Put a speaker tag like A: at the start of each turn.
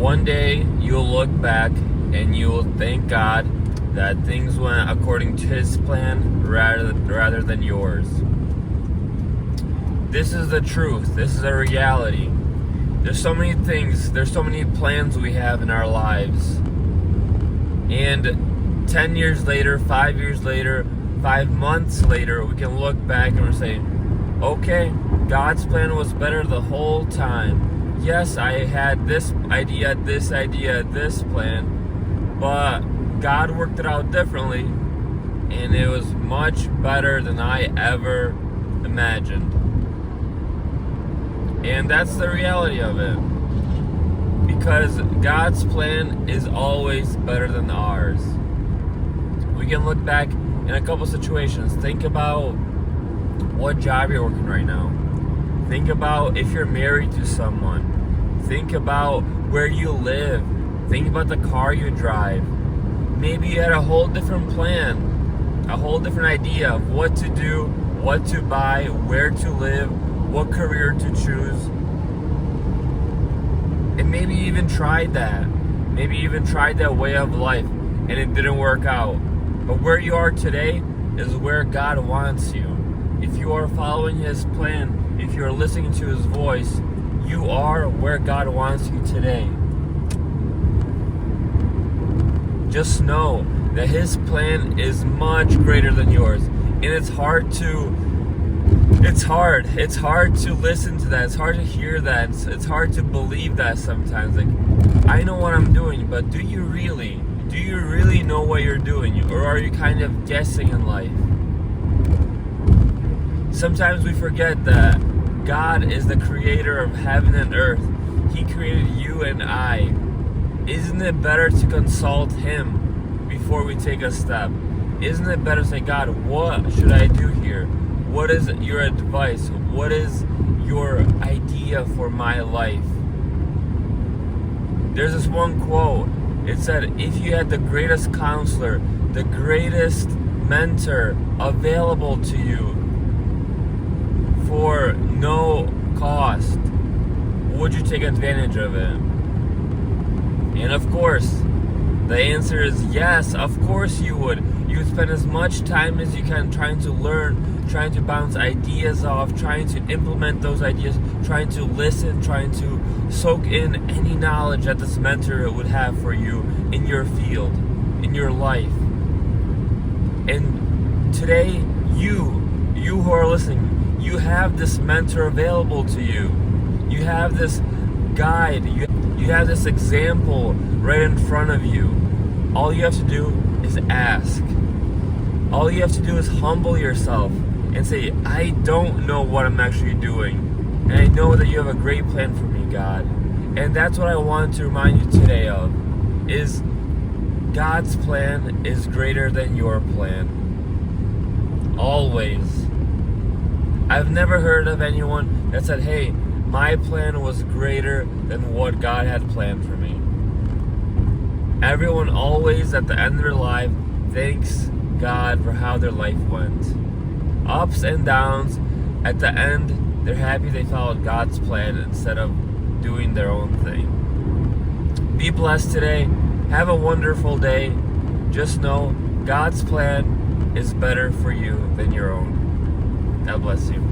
A: One day you'll look back and you will thank God that things went according to His plan rather than yours. This is the truth. This is a reality. There's so many things, there's so many plans we have in our lives. And 10 years later, 5 years later, 5 months later, we can look back and we're saying, okay, God's plan was better the whole time. Yes, I had this idea, this plan, but God worked it out differently, and it was much better than I ever imagined. And that's the reality of it. Because God's plan is always better than ours. We can look back in a couple situations. Think about what job you're working right now. Think about if you're married to someone. Think about where you live. Think about the car you drive. Maybe you had a whole different plan, a whole different idea of what to do, what to buy, where to live, what career to choose. And maybe you even tried that. Maybe you even tried that way of life and it didn't work out. But where you are today is where God wants you. If you are following His plan, if you are listening to His voice, you are where God wants you today. Just know that His plan is much greater than yours. And it's hard to listen to that. It's hard to hear that. It's hard to believe that sometimes. Like, I know what I'm doing, but do you really? Do you really know what you're doing? Or are you kind of guessing in life? Sometimes we forget that God is the creator of heaven and earth. He created you and I. Isn't it better to consult Him before we take a step? Isn't it better to say, God, what should I do here? What is your advice? What is your idea for my life? There's this one quote. It said, if you had the greatest counselor, the greatest mentor available to you for no cost, would you take advantage of it? And of course, the answer is yes, of course you would. You would spend as much time as you can trying to learn, trying to bounce ideas off, trying to implement those ideas, trying to listen, trying to soak in any knowledge that this mentor would have for you in your field, in your life. And today, you who are listening, you have this mentor available to you. You have this guide, you have this example right in front of you. All you have to do is ask. All you have to do is humble yourself and say, I don't know what I'm actually doing. And I know that you have a great plan for me, God. And that's what I wanted to remind you today of, is God's plan is greater than your plan. Always. I've never heard of anyone that said, hey, my plan was greater than what God had planned for me. Everyone always, at the end of their life, thanks God for how their life went. Ups and downs, at the end, they're happy they followed God's plan instead of doing their own thing. Be blessed today. Have a wonderful day. Just know God's plan is better for you than your own. God bless you.